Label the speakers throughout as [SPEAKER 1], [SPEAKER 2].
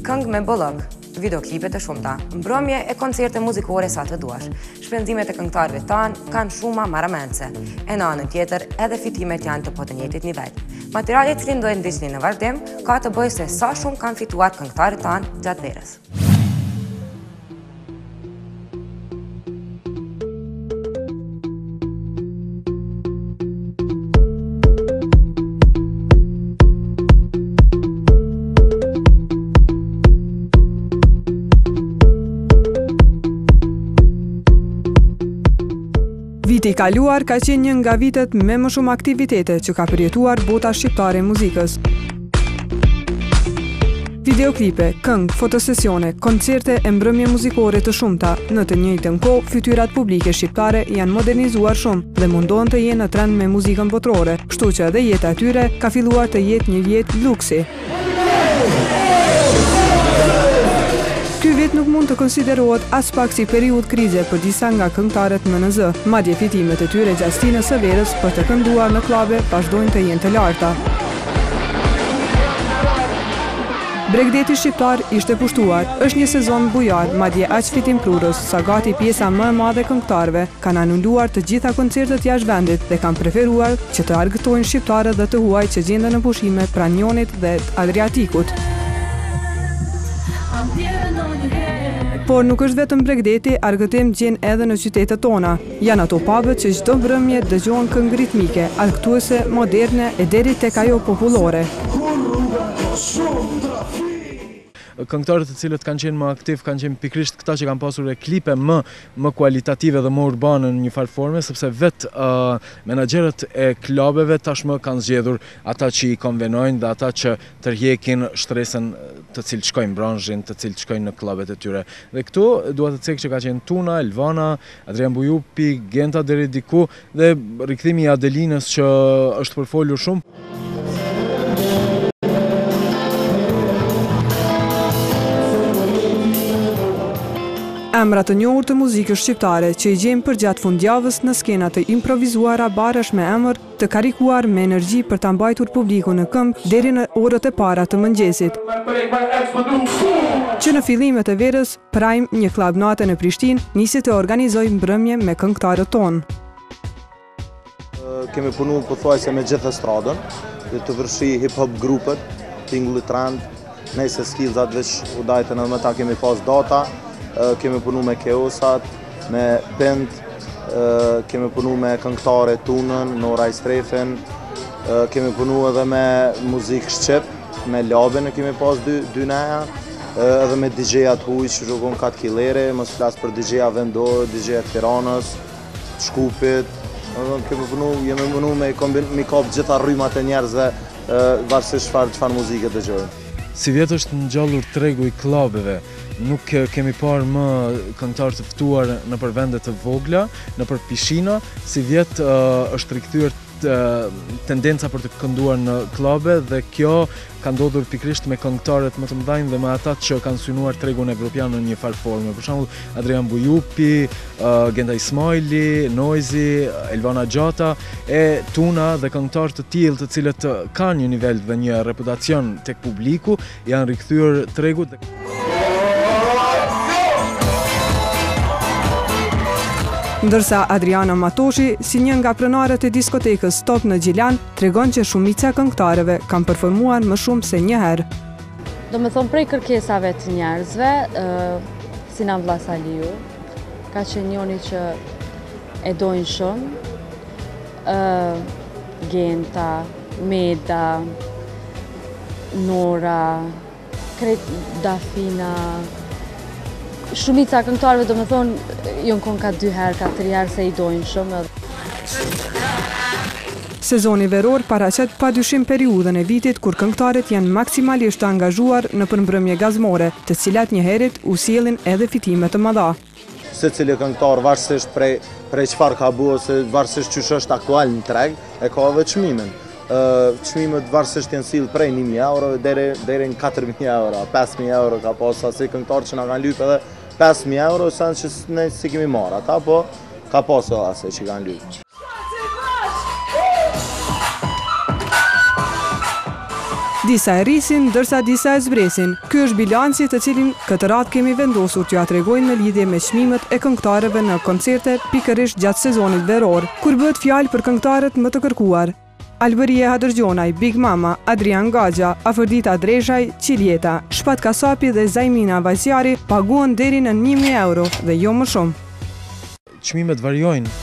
[SPEAKER 1] këngë me bollok, videoklipe të shumta, mbrëmje e koncerte muzikore sa të duash. Shpenzimet e këngëtarëve tanë kanë shumë marramense. E në anën tjetër, edhe fitimet janë të po të njëjtit nivel. Materiali i cili do të ndiqni në vazhdim ka të bëjë se sa shumë kanë fituar këngëtarët tanë gjatë verës.
[SPEAKER 2] Viti i kaluar ka qenë një nga vitet me më shumë aktivitete që ka përjetuar bota shqiptare e muzikës. Videoklipe, këngë, fotosesione, koncerte e mbrëmje muzikore të shumta, në të njëjtën kohë fytyrat publike shqiptare janë modernizuar shumë dhe mundohen të jenë në trend me muzikën botërore, kështu që edhe jeta e tyre ka filluar të jetë një jetë luksi. Ky vit nuk mund të konsiderohet as pak si periudhë krize për disa nga këngëtarët MNZ, madje fitimet e tyre gjatë stinës së verës për të kënduar në klube vazhdojnë të jenë të larta. Bregdeti shqiptar ishte pushtuar, është një sezon bujar, madje aq fitim prurës, sa gati pjesa më e madhe këngëtarëve kanë anuluar të gjitha koncertet jashtë vendit dhe kanë preferuar që të argëtojnë shqiptarët dhe të huaj që gjenden në pushime pranë Jonit dhe Adriatikut. Por nuk është vetëm Bregdeti, argëtim gjen edhe në qytetet tona. Janë ato pubet që çdo mbrëmje dëgjohen këngë ritmike, argëtuese, moderne e deri tek ajo popullore.
[SPEAKER 3] Këngëtarët të cilët kanë qenë më aktiv kanë qenë pikërisht këta që kanë pasur klipe më kualitative dhe më urbane në një farë forme, sepse vetë menaxherët e klubeve tashmë kanë zgjedhur ata që i konvenojnë dhe ata që tërheqin shtresën të cilët shkojnë branzhin, të cilët shkojnë në klubet e tyre. Dhe këtu dua të cek që ka qenë Tuna, Elvana, Adrian Bujupi, Genta deri diku dhe rikthimi i Adelinës që është përfolur shumë.
[SPEAKER 2] Emra të njohur të muzikës shqiptare që i gjejmë përgjatë fundjavës në skena të improvizuara barash me emër të karikuar me energji për ta mbajtur publikun në këmbë deri në orët e para të mëngjesit. Që në fillimet e verës, Prime, një klub nate në Prishtinë, nisi të organizojë mbrëmje me këngëtarët tonë.
[SPEAKER 4] Kemi punu pothuajse me gjithë estradën, dhe të vërshi hip-hop grupet, tingulli trend, nëse skillzat veç u dajtën edhe më ta kemi pas data. Kemi punu me Keosat, me Pend, kemi punu me këngëtare Tunën, Nora Istrefen, kemi punu edhe me muzikë shqip, me Labën kemi pas dy neja, edhe me DJ-at huj që rrugon 4 kilere, mos flas për DJ-a vendor, DJ-a Tiranës, Shkupit, jemi punu me kap gjitha rrymat e njerëzve, varësisht çfarë muzike dëgjojnë.
[SPEAKER 3] Si vjetë është ngjallur tregu i klubeve, nuk kemi parë më këngëtarë të ftuar në për vende të vogla, në për pishina, si vjetë është rikthyer tendenca për të kënduar në klube dhe kjo ka ndodhur pikërisht me këngëtarët më të mëdhenj dhe me ata që kanë synuar tregun evropian në një farë forme. Për shembull, Adrian Bujupi, Genda Ismaili, Noizi, Elvana Gjata e Tuna dhe këngëtarë të tillë të cilët kanë një nivel dhe një reputacion tek publiku, janë rikthyer tregut.
[SPEAKER 2] Ndërsa Adriana Matoshi, si një nga pronarët e diskotekës Top në Gjilan, tregon që shumica këngëtarëve kanë performuar më shumë se një herë.
[SPEAKER 5] Do me thonë prej kërkesave të njerëzve, Sinan Vllazaliu, ka qenë njëri që e dojnë shumë, Genta, Meda, Nora, Dafina, shumica këngëtarëve do me thonë, jonë konë ka 2 herë, 4 herë se i dojnë shumë.
[SPEAKER 2] Sezoni veror paraqet padyshim periudhën e vitit kur këngëtarët janë maksimalisht të angazhuar në përmbrëmje gazmore, të cilat njëherët u sjellin edhe fitime të mëdha.
[SPEAKER 4] Secili këngëtar varësisht prej çfarë ka bërë ose varësisht çysh është aktual në treg, e ka edhe çmimin. Çmimet varësisht janë sill prej 1.000 euro deri në 4.000 euro, 5.000 euro ka pas asaj këngëtar që na kanë lyp edhe 5.000 euro sa që ne si kemi marrë ata, po ka pas asaj që kanë lyp.
[SPEAKER 2] Disa e rrisin, ndërsa disa e zbresin. Ky është bilanci të cilin këtë radhë kemi vendosur t'ju tregojmë në lidhje me çmimet e këngëtarëve në koncerte pikërisht gjatë sezonit veror, kur bëhet fjalë për këngëtarët më të kërkuar. Alberia Hadërgjonaj, Big Mama, Adrian Gaxha, Afërdita Drezhaj, Qiljeta, Shpat Kasapi dhe Zajmina Vajsjari paguan deri në 1.000 euro dhe jo më shumë.
[SPEAKER 3] Çmimet variojnë,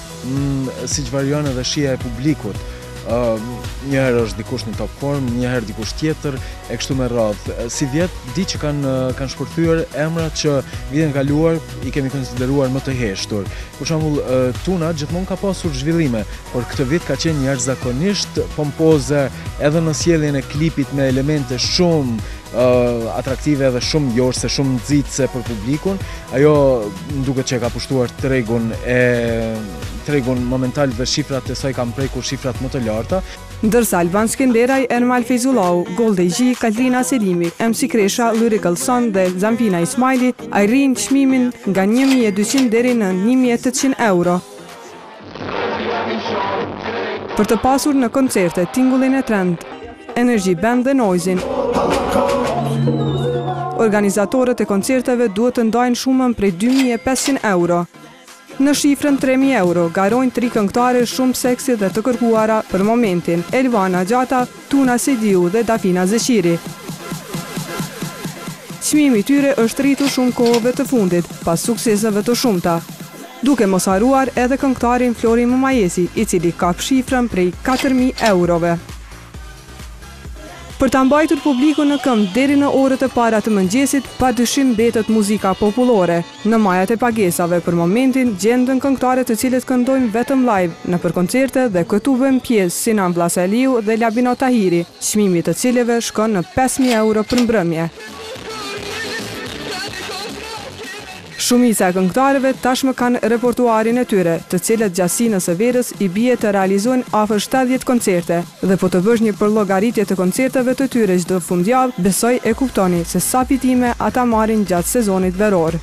[SPEAKER 3] siç varion edhe shija e publikut. Njëherë është dikush në top form, njëherë dikush tjetër, e kështu me radhë. Si vjet, di që kanë shpërthyer emra që vitin e kaluar i kemi konsideruar më të heshtur. Për shembull, Tuna gjithmonë ka pasur zhvillime, por këtë vit ka qenë jashtëzakonisht pompoze edhe në sjelljen e klipit me elemente shumë atraktive dhe shumë jorse, shumë nxitse për publikun. Ajo duket që ka pushtuar tregun momental dhe shifrat e saj kanë prekur shifrat më të larta.
[SPEAKER 2] Ndërsa Alban Skenderaj, Ermal Fejzullau, Golde Gji, Katrina Selimi, MC Kresha, Lyrical Son dhe Zampina Ismaili arrin çmimin nga 1.200 deri në 1.800 euro. Për të pasur në koncerte tingullin e Trend, Energy Band dhe Noizin, organizatorët e koncerteve duhet të ndajnë shumën prej 2.500 euro. Në shifrën 3.000 euro garojnë 3 këngëtare shumë seksi dhe të kërkuara për momentin: Elvana Gjata, Tuna Sidiu dhe Dafina Zeqiri. Çmimi i tyre është rritur shumë kohëve të fundit, pas sukseseve të shumta, duke mos haruar edhe këngëtarin Flori Mumajesi, i cili ka shifrën prej 4.000 eurove. Për ta mbajtur publikun në këmbë deri në orët e para të mëngjesit, padyshim mbetet muzika popullore. Në majat e pagesave për momentin gjenden këngëtarë të cilët këndojnë vetëm live nëpër koncerte dhe këtu vënë pjesë Sinan Vllazaliu dhe Labino Tahiri, çmimi të cilëve shkon në 5.000 euro për mbrëmje. Shumica e këngëtarëve tashmë kanë repertuarin e tyre, të cilët gjatësinë së verës i bie të realizojnë afër 70 koncerte, dhe po të bësh një përllogaritje të koncerteve të tyre çdo fundjavë, besoj e kuptoni se sa fitime ata marrin gjatë sezonit veror.